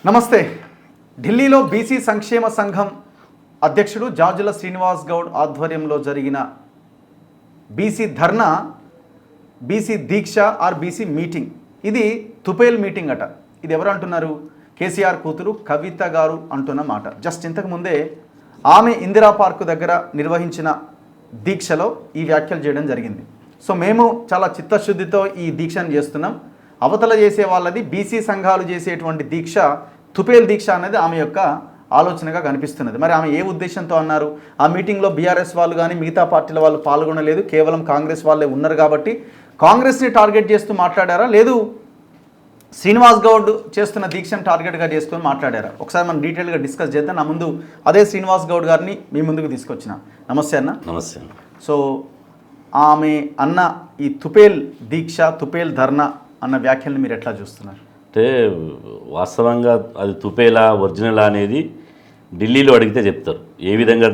నమస్తే. ఢిల్లీలో బీసీ సంక్షేమ సంఘం అధ్యక్షుడు జాజుల శ్రీనివాస్ గౌడ్ ఆధ్వర్యంలో జరిగిన బీసీ ధర్నా, బీసీ దీక్ష ఆర్ బీసీ మీటింగ్, ఇది తుపేల్ మీటింగ్ అట. ఇది ఎవరు అంటున్నారు? కేసీఆర్ కూతురు కవిత గారు అంటున్న మాట. జస్ట్ ఇంతకుముందే ఆమె ఇందిరా పార్కు దగ్గర నిర్వహించిన దీక్షలో ఈ వ్యాఖ్యలు చేయడం జరిగింది. సో మేము చాలా చిత్తశుద్ధితో ఈ దీక్షను చేస్తున్నాం. అవతల చేసే వాళ్ళది బీసీ సంఘాలు చేసేటువంటి దీక్ష, తుపేల్ దీక్ష అనేది ఆమె యొక్క ఆలోచనగా కనిపిస్తున్నది. మరి ఆమె ఏ ఉద్దేశంతో అన్నారు? ఆ మీటింగ్లో బీఆర్ఎస్ వాళ్ళు కానీ మిగతా పార్టీల వాళ్ళు పాల్గొనలేదు, కేవలం కాంగ్రెస్ వాళ్ళే ఉన్నారు కాబట్టి కాంగ్రెస్ని టార్గెట్ చేస్తూ మాట్లాడారా, లేదు శ్రీనివాస్ గౌడ్ చేస్తున్న దీక్షను టార్గెట్గా చేసుకొని మాట్లాడారా? ఒకసారి మనం డీటెయిల్గా డిస్కస్ చేద్దాం. నా ముందు అదే శ్రీనివాస్ గౌడ్ గారిని మీ ముందుకు తీసుకొచ్చిన. నమస్తే అన్న. నమస్తే. సో ఆమె అన్న ఈ తుపేల్ దీక్ష, తుపేల్ ధర్నా అన్న వ్యాఖ్యల్ని మీరు ఎట్లా చూస్తున్నారు? అంటే వాస్తవంగా అది తుపేలా ఒరిజినలా అనేది ఢిల్లీలో అడిగితే చెప్తారు. ఏ విధంగా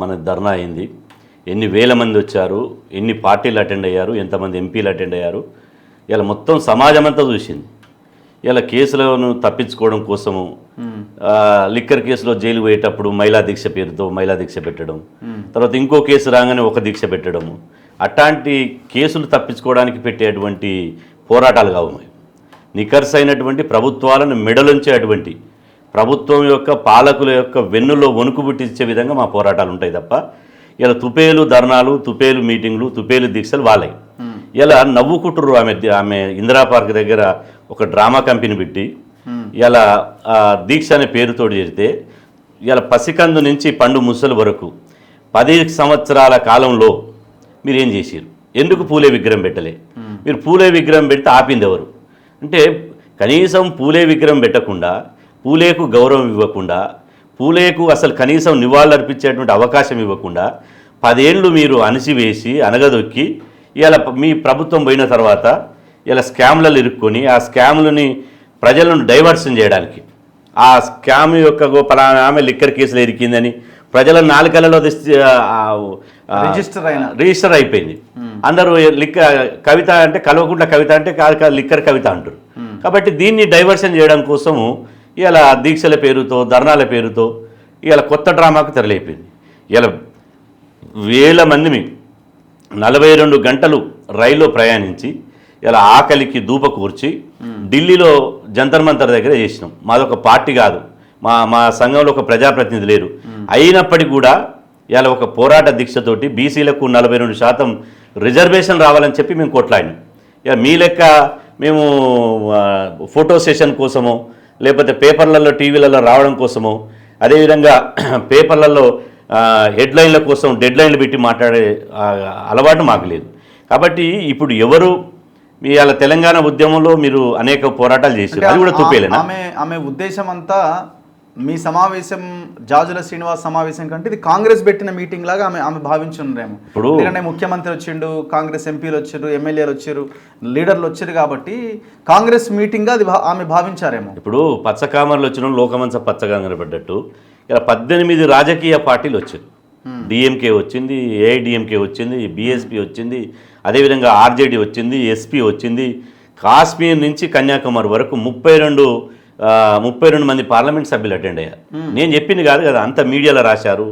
మన ధర్నా అయింది, ఎన్ని వేల మంది వచ్చారు, ఎన్ని పార్టీలు అటెండ్ అయ్యారు, ఎంతమంది ఎంపీలు అటెండ్ అయ్యారు, ఇలా మొత్తం సమాజం అంతా చూసింది. ఇలా కేసులను తప్పించుకోవడం కోసము లిక్కర్ కేసులో జైలు పోయేటప్పుడు మహిళా దీక్ష పేరుతో మహిళా దీక్ష పెట్టడం, తర్వాత ఇంకో కేసు రాగానే ఒక దీక్ష పెట్టడము, అట్లాంటి కేసులు తప్పించుకోవడానికి పెట్టేటువంటి పోరాటాలు కావు. నికర్స్ అయినటువంటి ప్రభుత్వాలను మెడలుంచేటువంటి ప్రభుత్వం యొక్క పాలకుల యొక్క వెన్నులో వణుకు పుట్టించే విధంగా మా పోరాటాలు ఉంటాయి తప్ప ఇలా తుపేలు ధర్నాలు, తుపేలు మీటింగ్లు, తుపేలు దీక్షలు వాళ్ళవి. ఇలా నవ్వుకుంటురు. ఆమె ఇందిరా పార్క్ దగ్గర ఒక డ్రామా కంపెనీ పెట్టి ఇలా దీక్ష అనే పేరుతోటి చేరితే ఇలా పసికందు నుంచి పండు ముసలి వరకు 10 సంవత్సరాల కాలంలో మీరు ఏం చేశారు? ఎందుకు పూలే విగ్రహం పెట్టలే? మీరు పూలే విగ్రహం పెడితే ఆపింది ఎవరు? అంటే కనీసం పూలే విగ్రహం పెట్టకుండా, పూలేకు గౌరవం ఇవ్వకుండా, పూలేకు అసలు కనీసం నివాళులు అర్పించేటువంటి అవకాశం ఇవ్వకుండా 10 ఏళ్ళు మీరు అణిసివేసి అనగదొక్కి ఇలా మీ ప్రభుత్వం పోయిన తర్వాత ఇలా స్కామ్లలో ఇరుక్కొని ఆ స్కామ్లని ప్రజలను డైవర్షన్ చేయడానికి, ఆ స్కామ్ యొక్క పలానా ఆమె లిక్కర్ కేసులు ఇరికిందని ప్రజల నాలుకలలో రిజిస్టర్ అయిపోయింది. అందరూ కవిత అంటే కల్వకుంట్ల కవిత అంటే లిక్కర్ కవిత అంటారు. కాబట్టి దీన్ని డైవర్షన్ చేయడం కోసము ఇలా దీక్షల పేరుతో, ధర్నాల పేరుతో ఇలా కొత్త డ్రామాకు తెరలేపింది. ఇలా వేల మందిని 42 గంటలు రైల్లో ప్రయాణించి ఇలా ఆకలికి దూప కూర్చి ఢిల్లీలో జంతర్ మంతర్ దగ్గర చేసినాం. మాదొక పార్టీ కాదు, మా సంఘంలో ఒక ప్రజాప్రతినిధి లేరు. అయినప్పటికీ కూడా ఇలా ఒక పోరాట దీక్షతోటి బీసీలకు 42% రిజర్వేషన్ రావాలని చెప్పి మేము కొట్లాడినాం. ఇక మీ లెక్క మేము ఫోటో సెషన్ కోసమో, లేకపోతే పేపర్లలో టీవీలలో రావడం కోసమో, అదేవిధంగా పేపర్లలో హెడ్లైన్ల కోసం డెడ్లైన్లు పెట్టి మాట్లాడే అలవాటు మాకు లేదు. కాబట్టి ఇప్పుడు ఎవరు మీ అలా తెలంగాణ ఉద్యమంలో మీరు అనేక పోరాటాలు చేశారు, అది కూడా తుపేలేనా? ఆమె ఉద్దేశం అంతా మీ సమావేశం, జాజుల శ్రీనివాస్ సమావేశం కంటే ఇది కాంగ్రెస్ పెట్టిన మీటింగ్ లాగా ఆమె భావించుండరేమో. ఇప్పుడు ఎందుకంటే ముఖ్యమంత్రి వచ్చిండు, కాంగ్రెస్ ఎంపీలు వచ్చారు, ఎమ్మెల్యేలు వచ్చారు, లీడర్లు వచ్చారు కాబట్టి కాంగ్రెస్ మీటింగ్గా అది ఆమె భావించారేమో. ఇప్పుడు పచ్చకామర్లు వచ్చిన లోకమంచ పచ్చగా కనబడ్డట్టు ఇలా 18 రాజకీయ పార్టీలు వచ్చారు. డిఎంకే వచ్చింది, ఏఐడిఎంకే వచ్చింది, బీఎస్పీ వచ్చింది, అదేవిధంగా ఆర్జేడీ వచ్చింది, ఎస్పీ వచ్చింది. కాశ్మీర్ నుంచి కన్యాకుమారి వరకు 32 మంది పార్లమెంట్ సభ్యులు అటెండ్ అయ్యారు. నేను చెప్పింది కాదు కదా, అంత మీడియాలో రాశారు,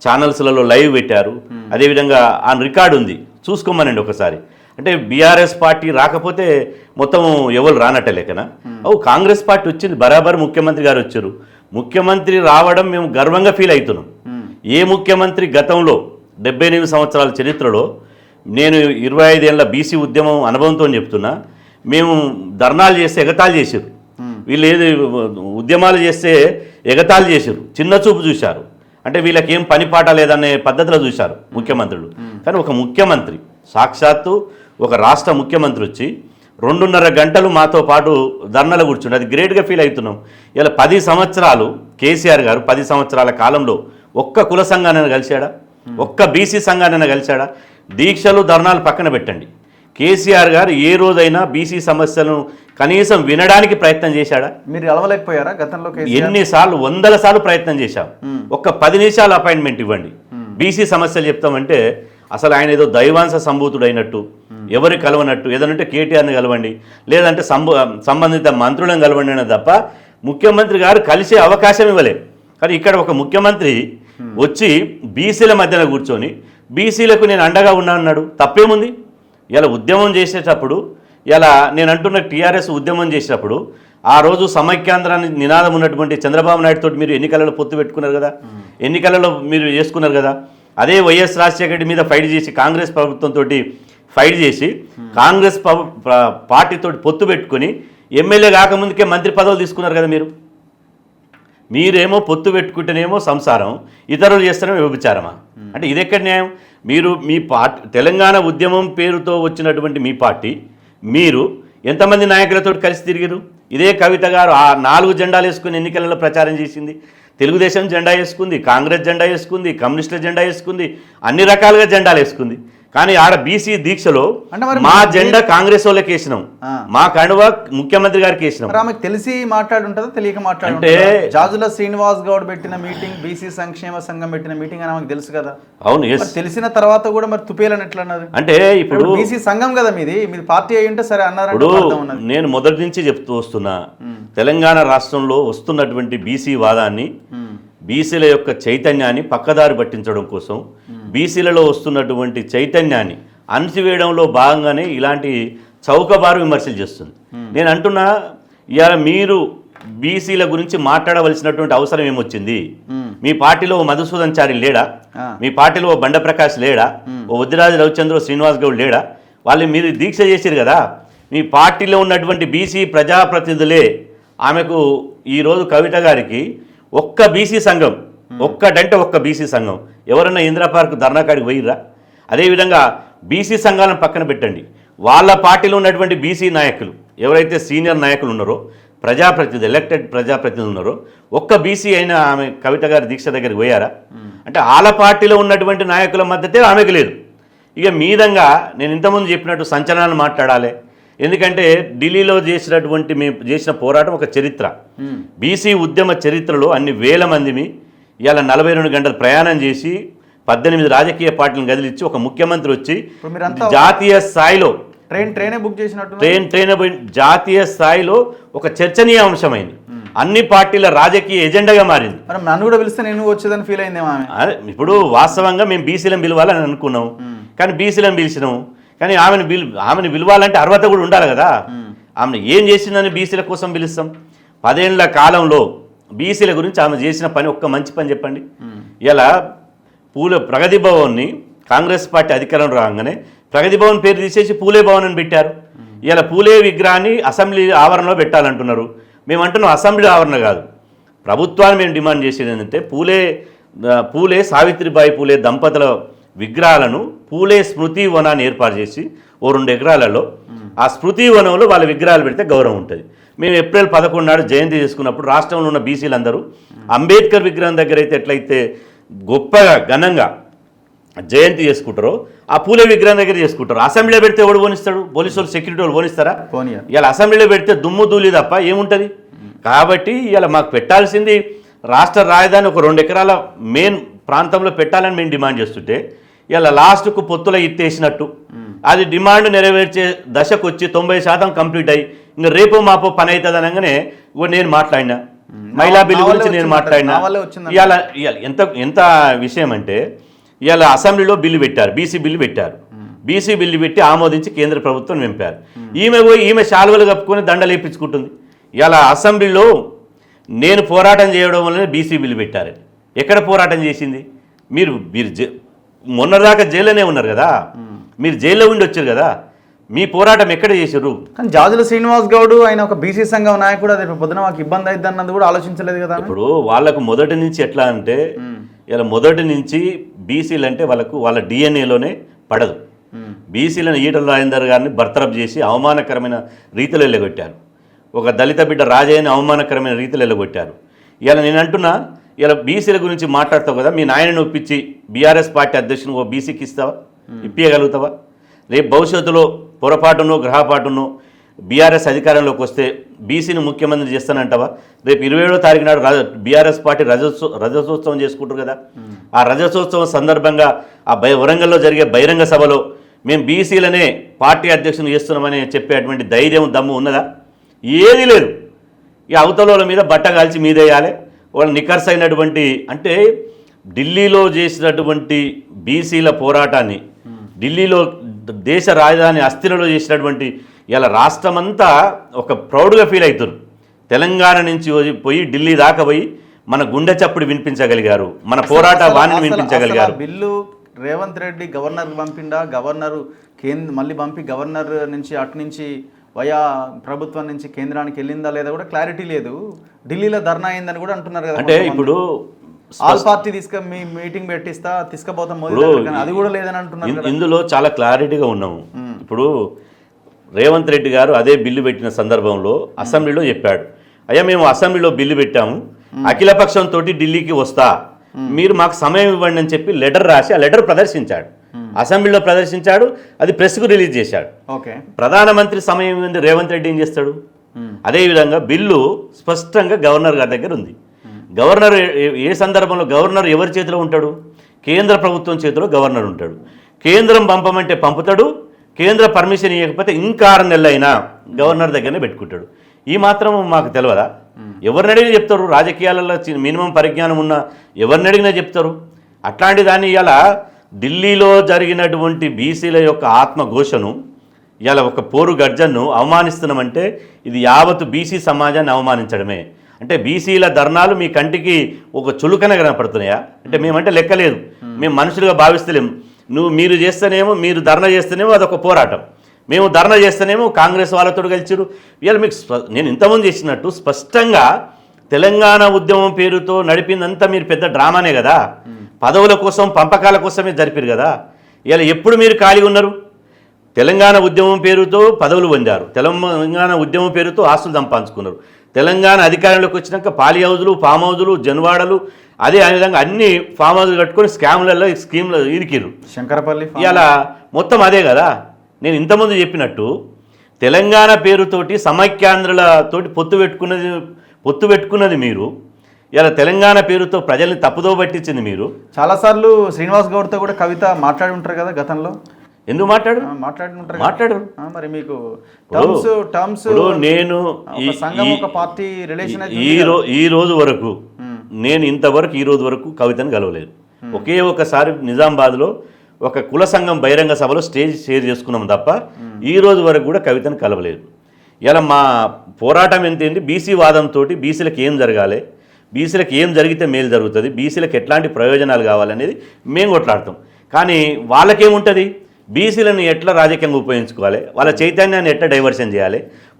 ఛానల్స్లలో లైవ్ పెట్టారు. అదేవిధంగా ఆ రికార్డు ఉంది, చూసుకోమనండి ఒకసారి. అంటే బీఆర్ఎస్ పార్టీ రాకపోతే మొత్తం ఎవరు రానట్టే లెక్కన. కాంగ్రెస్ పార్టీ వచ్చింది, బరాబర్ ముఖ్యమంత్రి గారు వచ్చారు. ముఖ్యమంత్రి రావడం మేము గర్వంగా ఫీల్ అవుతున్నాం. ఏ ముఖ్యమంత్రి గతంలో 78 సంవత్సరాల చరిత్రలో, నేను 25 ఏళ్ళ బీసీ ఉద్యమం అనుభవంతో చెప్తున్నా, మేము ధర్నాలు చేస్తే ఎగతాళి చేశారు. వీళ్ళు ఏది ఉద్యమాలు చేస్తే ఎగతాళి చేశారు, చిన్న చూపు చూశారు. అంటే వీళ్ళకి ఏం పని పాట లేదనే పద్ధతిలో చూశారు ముఖ్యమంత్రులు. కానీ ఒక ముఖ్యమంత్రి, సాక్షాత్తు ఒక రాష్ట్ర ముఖ్యమంత్రి వచ్చి 2.5 గంటలు మాతో పాటు ధర్నాలు కూర్చుండి, అది గ్రేట్గా ఫీల్ అవుతున్నాం. ఇలా 10 సంవత్సరాలు కేసీఆర్ గారు 10 సంవత్సరాల కాలంలో ఒక్క కుల సంఘానైనా కలిశాడా? ఒక్క బీసీ సంఘానైనా కలిశాడా? దీక్షలు ధర్నాలు పక్కన పెట్టండి, కేసీఆర్ గారు ఏ రోజైనా బీసీ సమస్యలను కనీసం వినడానికి ప్రయత్నం చేశాడా? మీరు అలవలేకపోయారా గతంలో? ఎన్నిసార్లు, 100 సార్లు ప్రయత్నం చేశాం. ఒక్క 10 నిమిషాలు అపాయింట్మెంట్ ఇవ్వండి, బీసీ సమస్యలు చెప్తామంటే అసలు ఆయన ఏదో దైవాంశ సంభూతుడైనట్టు, ఎవరు కలవనట్టు, ఏదనంటే కేటీఆర్ని కలవండి, లేదంటే సంబంధిత మంత్రులను కలవండి అని తప్ప ముఖ్యమంత్రి గారు కలిసే అవకాశం ఇవ్వలే. కానీ ఇక్కడ ఒక ముఖ్యమంత్రి వచ్చి బీసీల మధ్యన కూర్చొని బీసీలకు నేను అండగా ఉన్నా అన్నాడు. తప్పేముంది? ఇలా ఉద్యమం చేసేటప్పుడు, ఇలా నేను అంటున్న టీఆర్ఎస్ ఉద్యమం చేసేటప్పుడు ఆ రోజు సమైక్యాంధ్రాన్ని నినాదం ఉన్నటువంటి చంద్రబాబు నాయుడు తోటి మీరు ఎన్నికలలో పొత్తు పెట్టుకున్నారు కదా, ఎన్నికలలో మీరు చేసుకున్నారు కదా. అదే వైఎస్ రాజశేఖర రెడ్డి మీద ఫైట్ చేసి కాంగ్రెస్ ప్రభుత్వంతో ఫైట్ చేసి కాంగ్రెస్ పార్టీతో పొత్తు పెట్టుకొని ఎమ్మెల్యే కాకముందుకే మంత్రి పదవులు తీసుకున్నారు కదా. మీరేమో పొత్తు పెట్టుకుంటేనేమో సంసారం, ఇతరులు చేస్తేనేమో వ్యభిచారమా? అంటే ఇది ఎక్కడ న్యాయం? మీరు మీ పార్టీ తెలంగాణ ఉద్యమం పేరుతో వచ్చినటువంటి మీ పార్టీ మీరు ఎంతమంది నాయకులతో కలిసి తిరిగారు? ఇదే కవిత గారు ఆ 4 జెండాలు వేసుకుని ఎన్నికలలో ప్రచారం చేసింది. తెలుగుదేశం జెండా వేసుకుంది, కాంగ్రెస్ జెండా వేసుకుంది, కమ్యూనిస్టుల జెండా వేసుకుంది, అన్ని రకాలుగా జెండాలు వేసుకుంది. కానీ ఆడ బీసీ దీక్షలో మా జెండా కాంగ్రెస్ వాళ్ళకి వేసినాం, మా కండువా ముఖ్యమంత్రి గారికి వేసినాం. ఆమెకు తెలిసి మాట్లాడుంటుందా తెలియక అంటే జాజుల శ్రీనివాస్ గౌడ్ పెట్టిన మీటింగ్, బీసీ సంక్షేమ సంఘం పెట్టిన మీటింగ్ అని ఆమెకు తెలుసు కదా. అవును, తెలిసిన తర్వాత కూడా మరి తుపేలని ఎట్లా అన్నది? అంటే ఇప్పుడు బీసీ సంఘం కదా మీది పార్టీ అయి ఉంటే సరే అన్నారు. ఇప్పుడు నేను మొదటి నుంచి చెప్తూ వస్తున్నా, తెలంగాణ రాష్ట్రంలో వస్తున్నటువంటి బీసీ వాదాన్ని, బీసీల యొక్క చైతన్యాన్ని పక్కదారి పట్టించడం కోసం, బీసీలలో వస్తున్నటువంటి చైతన్యాన్ని అణచివేయడంలో భాగంగానే ఇలాంటి చౌకబారు విమర్శలు చేస్తుంది. నేను అంటున్నా, ఇవాళ మీరు బీసీల గురించి మాట్లాడవలసినటువంటి అవసరం ఏమొచ్చింది? మీ పార్టీలో ఓ మధుసూదన్ చారి లేడా? మీ పార్టీలో ఓ బండప్రకాష్ లేడా? ఓ వద్దిరాజు రవిచంద్ర శ్రీనివాస్ గౌడ్ లేడా? వాళ్ళు మీరు దీక్ష చేశారు కదా. మీ పార్టీలో ఉన్నటువంటి బీసీ ప్రజాప్రతినిధులే ఆమెకు ఈరోజు కవిత గారికి ఒక్క బీసీ సంఘం, ఒక్క బీసీ సంఘం ఎవరన్నా ఇందిరా పార్క్ ధర్నా కాడికి పోయిర్రా? అదేవిధంగా బీసీ సంఘాలను పక్కన పెట్టండి, వాళ్ళ పార్టీలో ఉన్నటువంటి బీసీ నాయకులు ఎవరైతే సీనియర్ నాయకులు ఉన్నారో, ప్రజాప్రతినిధి ఎలక్టెడ్ ప్రజాప్రతినిధులు ఉన్నారో, ఒక్క బీసీ అయినా ఆమె కవిత గారి దీక్ష దగ్గరికి పోయారా? అంటే వాళ్ళ పార్టీలో ఉన్నటువంటి నాయకుల మద్దతే ఆమెకు లేదు. ఇక మీదంగా నేను ఇంతకుముందు చెప్పినట్టు సంచలనాలు మాట్లాడాలి. ఎందుకంటే ఢిల్లీలో చేసినటువంటి మేము చేసిన పోరాటం ఒక చరిత్ర, బీసీ ఉద్యమ చరిత్రలో అన్ని వేల మందిని ఇవాళ 42 గంటలు ప్రయాణం చేసి 18 రాజకీయ పార్టీలను కదిలిచ్చి ఒక ముఖ్యమంత్రి వచ్చి జాతీయ స్థాయిలో ట్రైన్ జాతీయ స్థాయిలో ఒక చర్చనీయ అంశమైంది, అన్ని పార్టీల రాజకీయ ఎజెండాగా మారింది. నన్ను కూడా పిలిస్తే నేను వచ్చేదని ఫీల్ అయిందేమో. ఇప్పుడు వాస్తవంగా మేము బీసీలను పిలవాలని అనుకున్నాం, కానీ బీసీలను పిలిచినాము. కానీ ఆమెను పిలవాలంటే అర్హత కూడా ఉండాలి కదా. ఆమెను ఏం చేసిందని బీసీల కోసం పిలుస్తాం? 10 ఏళ్ల కాలంలో బీసీల గురించి ఆమె చేసిన పని, ఒక్క మంచి పని చెప్పండి. ఇలా ప్రగతి భవన్ని కాంగ్రెస్ పార్టీ అధికారం రాగానే ప్రగతి భవన్ పేరు తీసేసి పూలే భవన్ అని పెట్టారు. ఇలా పూలే విగ్రహాన్ని అసెంబ్లీ ఆవరణలో పెట్టాలంటున్నారు. మేము అంటున్నాం అసెంబ్లీ ఆవరణ కాదు, ప్రభుత్వాన్ని మేము డిమాండ్ చేసేది ఏంటంటే పూలే సావిత్రిబాయి పూలే దంపతుల విగ్రహాలను పూలే స్మృతి వనాన్ని ఏర్పాటు చేసి ఓ 2 ఎకరాలలో ఆ స్మృతి వనంలో వాళ్ళ విగ్రహాలు పెడితే గౌరవం ఉంటుంది. మేము ఏప్రిల్ 11 నాడు జయంతి చేసుకున్నప్పుడు రాష్ట్రంలో ఉన్న బీసీలందరూ అంబేద్కర్ విగ్రహం దగ్గర అయితే ఎట్లయితే గొప్పగా ఘనంగా జయంతి చేసుకుంటారో ఆ పూలే విగ్రహం దగ్గర చేసుకుంటారు. అసెంబ్లీలో పెడితే ఎవడు పోనిస్తాడు? పోలీసు వాళ్ళు, సెక్యూరిటీ వాళ్ళు పోనిస్తారా? ఇలా అసెంబ్లీలో పెడితే దుమ్ము ధూళి తప్ప ఏముంటుంది? కాబట్టి ఇలా మాకు పెట్టాల్సింది రాష్ట్ర రాజధాని ఒక 2 ఎకరాల మెయిన్ ప్రాంతంలో పెట్టాలని మేము డిమాండ్ చేస్తుంటే ఇలా లాస్ట్కు పొత్తుల ఇత్తేసినట్టు అది డిమాండ్ నెరవేర్చే దశకు వచ్చి 90% కంప్లీట్ అయ్యి ఇంకా రేపో మాపో పని అవుతుంది అనగానే నేను మాట్లాడినా, మహిళా బిల్లు గురించి నేను మాట్లాడినా. ఇవాళ ఎంత విషయం అంటే ఇవాళ అసెంబ్లీలో బిల్లు పెట్టారు, బీసీ బిల్లు పెట్టారు. బీసీ బిల్లు పెట్టి ఆమోదించి కేంద్ర ప్రభుత్వం నింపారు. ఈమె శాలువలు కప్పుకొని దండలు వేయించుకుంటుంది. ఇవాళ అసెంబ్లీలో నేను పోరాటం చేయడం వల్లనే బీసీ బిల్లు పెట్టారని. ఎక్కడ పోరాటం చేసింది? మీరు మొన్నదాకా జైల్లోనే ఉన్నారు కదా, మీరు జైల్లో ఉండి వచ్చారు కదా, మీ పోరాటం ఎక్కడ చేశారు? కానీ జాజుల శ్రీనివాస్ గౌడ్ ఆయన ఒక బీసీ సంఘం నాయకుడు, అది పొద్దున మాకు ఇబ్బంది అవుతుంది అన్నది కూడా ఆలోచించలేదు కదా. ఇప్పుడు వాళ్ళకు మొదటి నుంచి ఎట్లా అంటే ఇలా మొదటి నుంచి బీసీలు అంటే వాళ్ళ డిఎన్ఏలోనే పడదు. బీసీలను ఈటల రాజేందర్ గారిని బర్తరఫ్ చేసి అవమానకరమైన రీతిలో వెళ్ళగొట్టారు. ఒక దళిత బిడ్డ రాజయ్యని అవమానకరమైన రీతిలో వెళ్ళగొట్టారు. ఇలా నేను అంటున్నా, ఇలా బీసీల గురించి మాట్లాడతావు కదా, మీ నాయనని ఒప్పించి బీఆర్ఎస్ పార్టీ అధ్యక్షుని ఓ బీసీకి ఇస్తావా? ఇప్పించగలుగుతావా? రేపు భవిష్యత్తులో పొరపాటునో గ్రహపాటునో బీఆర్ఎస్ అధికారంలోకి వస్తే బీసీని ముఖ్యమంత్రి చేస్తానంటావా? రేపు 27వ తారీఖు నాడు బీఆర్ఎస్ పార్టీ రజతోత్సవం చేసుకుంటారు కదా, ఆ రజతోత్సవం సందర్భంగా ఆ వరంగల్లో జరిగే బహిరంగ సభలో మేము బీసీలనే పార్టీ అధ్యక్షుని చేస్తున్నామని చెప్పేటువంటి ధైర్యం, దమ్ము ఉన్నదా? ఏది లేదు. ఈ అవతల మీద బట్ట కాల్చి మీదేయాలి, వాళ్ళు నికర్స్ అయినటువంటి అంటే ఢిల్లీలో చేసినటువంటి బీసీల పోరాటాన్ని, ఢిల్లీలో దేశ రాజధాని అస్థిరలో చేసినటువంటి ఇలా రాష్ట్రమంతా ఒక ప్రౌడ్గా ఫీల్ అవుతారు. తెలంగాణ నుంచి పోయి ఢిల్లీ దాకా పోయి మన గుండె చప్పుడు వినిపించగలిగారు, మన పోరాట వాణిని వినిపించగలిగారు. బిల్లు రేవంత్ రెడ్డి గవర్నర్కి పంపిండా, గవర్నరు మళ్ళీ పంపి గవర్నర్ నుంచి అటు నుంచి వయా ప్రభుత్వం నుంచి కేంద్రానికి వెళ్ళిందా లేదా కూడా క్లారిటీ లేదు. ఢిల్లీలో ధర్నా అయిందని కూడా అంటున్నారు కదా. అంటే ఇప్పుడు ఆల్ పార్టీ మీటింగ్ పెట్టిస్తా తీసుకుపోతాం మోదీ దగ్గరికి అని, అది కూడా లేదని అంటున్నారు కదా. ఇందులో చాలా క్లారిటీగా ఉన్నాము. ఇప్పుడు రేవంత్ రెడ్డి గారు అదే బిల్లు పెట్టిన సందర్భంలో అసెంబ్లీలో చెప్పాడు, అయ్యా మేము అసెంబ్లీలో బిల్లు పెట్టాము, అఖిలపక్షంతో ఢిల్లీకి వస్తా, మీరు మాకు సమయం ఇవ్వండి అని చెప్పి లెటర్ రాసి ఆ లెటర్ ప్రదర్శించాడు, అసెంబ్లీలో ప్రదర్శించాడు, అది ప్రెస్కు రిలీజ్ చేశాడు. ఓకే, ప్రధానమంత్రి సమయం ఇవ్వండి, రేవంత్ రెడ్డి ఏం చేస్తాడు? అదేవిధంగా బిల్లు స్పష్టంగా గవర్నర్ గారి దగ్గర ఉంది. గవర్నర్ ఏ సందర్భంలో గవర్నర్ ఎవరి చేతిలో ఉంటాడు? కేంద్ర ప్రభుత్వం చేతిలో గవర్నర్ ఉంటాడు. కేంద్రం పంపమంటే పంపుతాడు, కేంద్ర పర్మిషన్ ఇవ్వకపోతే ఇంకా 6 నెలలైనా గవర్నర్ దగ్గరనే పెట్టుకుంటాడు. ఈ మాత్రం మాకు తెలియదా? ఎవరిని అడిగినా చెప్తారు, రాజకీయాలలో మినిమం పరిజ్ఞానం ఉన్న ఎవరిని అడిగినా చెప్తారు. అట్లాంటి దాన్ని ఇలా ఢిల్లీలో జరిగినటువంటి బీసీల యొక్క ఆత్మఘోషను ఇలా ఒక పోరు గర్జన్ను అవమానిస్తున్నామంటే ఇది యావత్తు బీసీ సమాజాన్ని అవమానించడమే. అంటే బీసీల ధర్నాలు మీ కంటికి ఒక చులుకన కనపడుతున్నాయా? అంటే మేమంటే లెక్కలేదు, మేము మనుషులుగా భావిస్తలేము. మీరు చేస్తేనేమో, మీరు ధర్నా చేస్తేనేమో అదొక పోరాటం, మేము ధర్నా చేస్తేనేమో కాంగ్రెస్ వాళ్ళతో కలిసిరు. ఇవాళ మీకు నేను ఇంతకుముందు చేసినట్టు స్పష్టంగా తెలంగాణ ఉద్యమం పేరుతో నడిపిందంతా మీరు పెద్ద డ్రామానే కదా, పదవుల కోసం పంపకాల కోసమే జరిపారు కదా. ఇవాళ ఎప్పుడు మీరు ఖాళీగా ఉన్నారు? తెలంగాణ ఉద్యమం పేరుతో పదవులు పొందారు, తెలంగాణ ఉద్యమం పేరుతో ఆస్తులు సంపాదించుకున్నారు. తెలంగాణ అధికారంలోకి వచ్చినాక పాలి హౌజులు, ఫామ్ హౌజులు, జన్వాడలు, అదే విధంగా అన్ని ఫామ్ హౌజులు కట్టుకొని స్కీమ్లో ఇరికిరు. శంకరపల్లి ఇలా మొత్తం అదే కదా. నేను ఇంతకుముందు చెప్పినట్టు తెలంగాణ పేరుతోటి సమైక్యాంధ్రులతోటి పొత్తు పెట్టుకున్నది మీరు. ఇలా తెలంగాణ పేరుతో ప్రజల్ని తప్పుదో పట్టించింది మీరు. చాలాసార్లు శ్రీనివాస్ గౌడ్తో కూడా కవిత మాట్లాడి ఉంటారు కదా గతంలో. ఎందుకు మాట్లాడరు? మరి మీకు టర్మ్స్ నేను ఈ రోజు వరకు నేను ఇంతవరకు ఈ రోజు వరకు కవితను కలవలేదు. ఒకే ఒకసారి నిజామాబాద్లో ఒక కుల సంఘం బహిరంగ సభలో స్టేజ్ షేర్ చేసుకున్నాం తప్ప ఈ రోజు వరకు కూడా కవితను కలవలేదు. ఇలా మా పోరాటం ఏంటి? బీసీ వాదంతో బీసీలకు ఏం జరగాలి, బీసీలకు ఏం జరిగితే మేలు జరుగుతుంది, బీసీలకు ఎట్లాంటి ప్రయోజనాలు కావాలనేది మేము కొట్లాడతాం. కానీ వాళ్ళకేముంటుంది? బీసీలను ఎట్లా రాజకీయంగా ఉపయోగించుకోవాలి, వాళ్ళ చైతన్యాన్ని ఎట్లా డైవర్షన్ చేయాలి,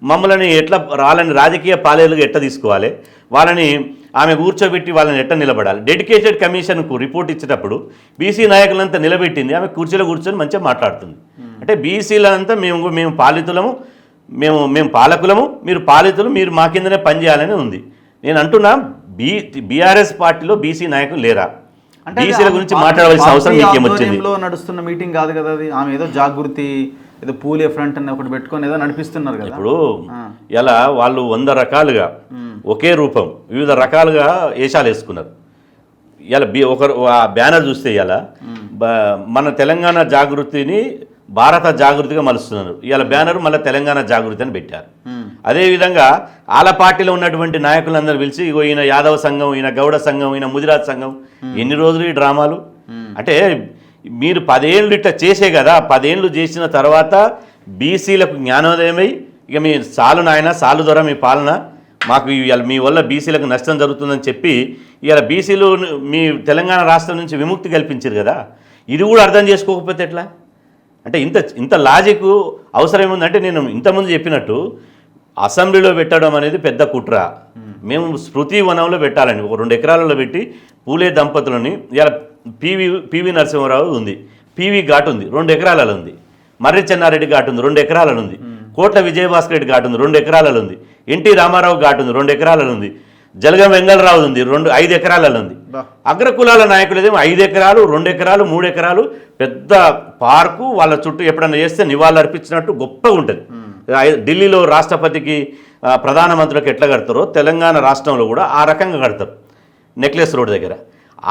మమ్మల్ని ఎట్లా వాళ్ళని రాజకీయ పాలేరుగా ఎట్లా తీసుకోవాలి, వాళ్ళని ఆమె కూర్చోబెట్టి వాళ్ళని ఎట్లా నిలబడాలి. డెడికేటెడ్ కమిషన్కు రిపోర్ట్ ఇచ్చేటప్పుడు బీసీ నాయకులంతా నిలబెట్టింది, ఆమె కుర్చీలో కూర్చొని మంచిగా మాట్లాడుతుంది. అంటే బీసీలంతా మేము పాలితులము, మేము పాలకులము, మీరు పాలితులు, మీరు మా కిందనే పనిచేయాలని ఉంది. నేను అంటున్నా బీఆర్ఎస్ పార్టీలో బీసీ నాయకులు లేరా? బీసీల గురించి మాట్లాడవలసిన అవసరం మీకేమొచ్చింది? నడుస్తున్న మీటింగ్ కాదు కదా అది. ఆమె ఏదో జాగృతి, ఏదో పూలే ఫ్రంట్ అని ఒకటి పెట్టుకొని ఏదో నడిపిస్తున్నారు కదా. ఇప్పుడు ఇలా వాళ్ళు 100 రకాలుగా ఒకే రూపం వివిధ రకాలుగా వేషాలు వేసుకున్నారు. ఇలా ఒకరు ఆ బ్యానర్ చూస్తే ఇలా మన తెలంగాణ జాగృతిని భారత జాగృతిగా మలుస్తున్నారు. ఇవాళ బ్యానర్ మళ్ళీ తెలంగాణ జాగృతి అని పెట్టారు. అదేవిధంగా ఆల పార్టీలో ఉన్నటువంటి నాయకులందరూ పిలిచి ఇగో ఈయన యాదవ సంఘం, ఈయన గౌడ సంఘం, ఈయన ముదిరాజ్ సంఘం. ఎన్ని రోజులు ఈ డ్రామాలు? అంటే మీరు 10 ఏళ్ళు ఇట్లా చేసే కదా, 10 ఏళ్ళు చేసిన తర్వాత బీసీలకు జ్ఞానోదయమై ఇక మీ సాలు నాయన సాలు ద్వారా మీ పాలన మాకు ఇవాళ మీ వల్ల బీసీలకు నష్టం జరుగుతుందని చెప్పి ఇవాళ బీసీలు మీ తెలంగాణ రాష్ట్రం నుంచి విముక్తి కల్పించారు కదా. ఇది కూడా అర్థం చేసుకోకపోతే ఎట్లా? అంటే ఇంత లాజిక్ అవసరం ఏముందంటే నేను ఇంతకుముందు చెప్పినట్టు అసెంబ్లీలో పెట్టడం అనేది పెద్ద కుట్ర. మేము స్మృతి వనంలో పెట్టాలని ఒక 2 ఎకరాలలో పెట్టి పూలే దంపతులని ఇలా పివి నరసింహారావు ఉంది, పివి ఘాట్ ఉంది 2 ఎకరాలలో ఉంది, మర్రి చెన్నారెడ్డి ఘాట్ ఉంది 2 ఎకరాలలో ఉంది, కోట్ల విజయభాస్కర్ రెడ్డి ఘాట్ ఉంది 2 ఎకరాలలో ఉంది, ఎన్టీ రామారావు ఘాట్ ఉంది 2 ఎకరాలలో ఉంది, జలగం వెంగళరావు ఉంది 5 ఎకరాలలో ఉంది. అగ్రకులాల నాయకులదేమో 5 ఎకరాలు, 2 ఎకరాలు, 3 ఎకరాలు పెద్ద పార్కు, వాళ్ళ చుట్టూ ఎప్పుడన్నా చేస్తే నివాళులు అర్పించినట్టు గొప్పగా ఉంటుంది. ఢిల్లీలో రాష్ట్రపతికి ప్రధానమంత్రులకు ఎట్లా కడతారో తెలంగాణ రాష్ట్రంలో కూడా ఆ రకంగా కడతారు నెక్లెస్ రోడ్ దగ్గర.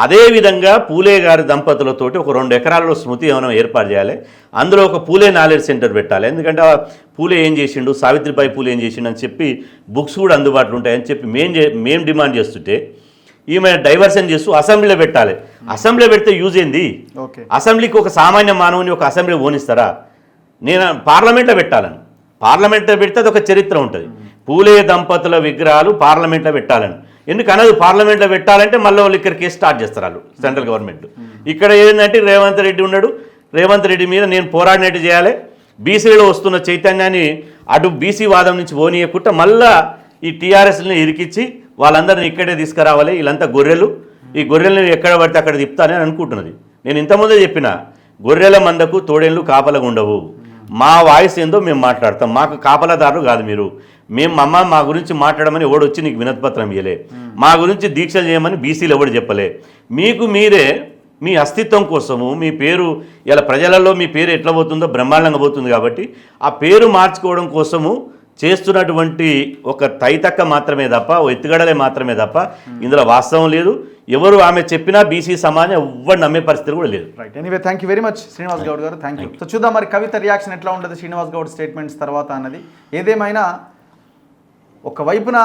అదేవిధంగా పూలే గారి దంపతులతోటి ఒక 2 ఎకరాలలో స్మృతి వనం ఏర్పాటు చేయాలి. అందులో ఒక పూలే నాలెడ్జ్ సెంటర్ పెట్టాలి. ఎందుకంటే ఆ పూలే ఏం చేసిండు, సావిత్రిబాయి పూలే ఏం చేసిండు అని చెప్పి బుక్స్ కూడా అందుబాటులో ఉంటాయని చెప్పి మేము డిమాండ్ చేస్తుంటే ఈమె డైవర్షన్ చేస్తూ అసెంబ్లీలో పెట్టాలి. అసెంబ్లీలో పెడితే యూజ్ ఏంది? ఓకే, అసెంబ్లీకి ఒక సామాన్య మానవుని ఒక అసెంబ్లీ ఓనిస్తారా? నేను పార్లమెంట్లో పెట్టాలని, పార్లమెంట్లో పెడితే అది ఒక చరిత్ర ఉంటుంది. పూలే దంపతుల విగ్రహాలు పార్లమెంట్లో పెట్టాలని ఎందుకు అనదు? పార్లమెంట్లో పెట్టాలంటే మళ్ళీ వాళ్ళు ఇక్కడ కేసు స్టార్ట్ చేస్తారు వాళ్ళు, సెంట్రల్ గవర్నమెంట్. ఇక్కడ ఏంటంటే రేవంత్ రెడ్డి ఉన్నాడు, రేవంత్ రెడ్డి మీద నేను పోరాడినట్టు చేయాలి, బీసీలో వస్తున్న చైతన్యాన్ని అటు బీసీ వాదం నుంచి పోనీయకుండా మళ్ళా ఈ టీఆర్ఎస్ని ఇరికిచ్చి వాళ్ళందరినీ ఇక్కడే తీసుకురావాలి, వీళ్ళంతా గొర్రెలు, ఈ గొర్రెలను ఎక్కడ పడితే అక్కడ తిప్పుతానని అనుకుంటున్నది. నేను ఇంతకుముందే చెప్పిన, గొర్రెల మందకు తోడేళ్ళు కాపలకు ఉండవు. మా వాయిస్ ఏందో మేము మాట్లాడతాం, మాకు కాపలదారులు కాదు మీరు. మేము మా గురించి మాట్లాడమని ఎవడొచ్చి నీకు వినతిపత్రం ఇవ్వలే, మా గురించి దీక్షలు చేయమని బీసీలు ఎవడు చెప్పలే. మీకు మీరే మీ అస్తిత్వం కోసము మీ పేరు ఇలా ప్రజలలో మీ పేరు ఎట్లా పోతుందో బ్రహ్మాండంగా పోతుంది కాబట్టి ఆ పేరు మార్చుకోవడం కోసము చేస్తున్నటువంటి ఒక తైతక్క మాత్రమే తప్ప, ఓ ఎత్తుగడలే మాత్రమే తప్ప ఇందులో వాస్తవం లేదు. ఎవరు ఆమె చెప్పినా బీసీ సమాజం ఎవ్వరు నమ్మే పరిస్థితి కూడా లేదు. Right, anyway thank you very much Srinivas Goud గారు, థ్యాంక్ యూ. సో చూద్దాం మరి కవిత రియాక్షన్ ఎట్లా ఉంటుంది శ్రీనివాస్ గౌడ్ స్టేట్మెంట్స్ తర్వాత అన్నది. ఏదేమైనా ఒకవైపున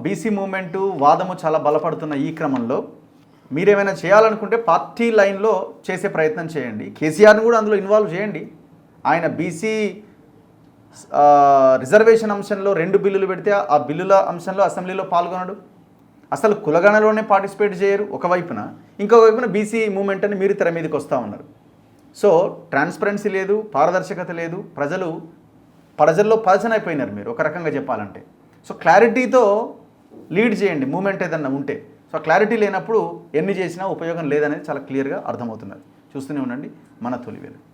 బీసీ మూమెంటు వాదము చాలా బలపడుతున్న ఈ క్రమంలో మీరేమైనా చేయాలనుకుంటే పార్టీ లైన్లో చేసే ప్రయత్నం చేయండి. కేసీఆర్ని కూడా అందులో ఇన్వాల్వ్ చేయండి. ఆయన బీసీ రిజర్వేషన్ అంశంలో 2 బిల్లులు పెడితే ఆ బిల్లుల అంశంలో అసెంబ్లీలో పాల్గొనడు, అసలు కులగణలోనే పార్టిసిపేట్ చేయరు ఒకవైపున, ఇంకోవైపున బీసీ మూమెంట్ అని మీరు తెర మీదకి వస్తూ ఉన్నారు. సో ట్రాన్స్పరెన్సీ లేదు, పారదర్శకత లేదు, ప్రజల్లో పలచన అయిపోయినారు మీరు ఒక రకంగా చెప్పాలంటే. సో క్లారిటీతో లీడ్ చేయండి మూమెంట్ ఏదన్నా ఉంటే. సో క్లారిటీ లేనప్పుడు ఎన్ని చేసినా ఉపయోగం లేదనేది చాలా క్లియర్గా అర్థమవుతున్నది. చూస్తూనే ఉండండి మన తొలివేలు.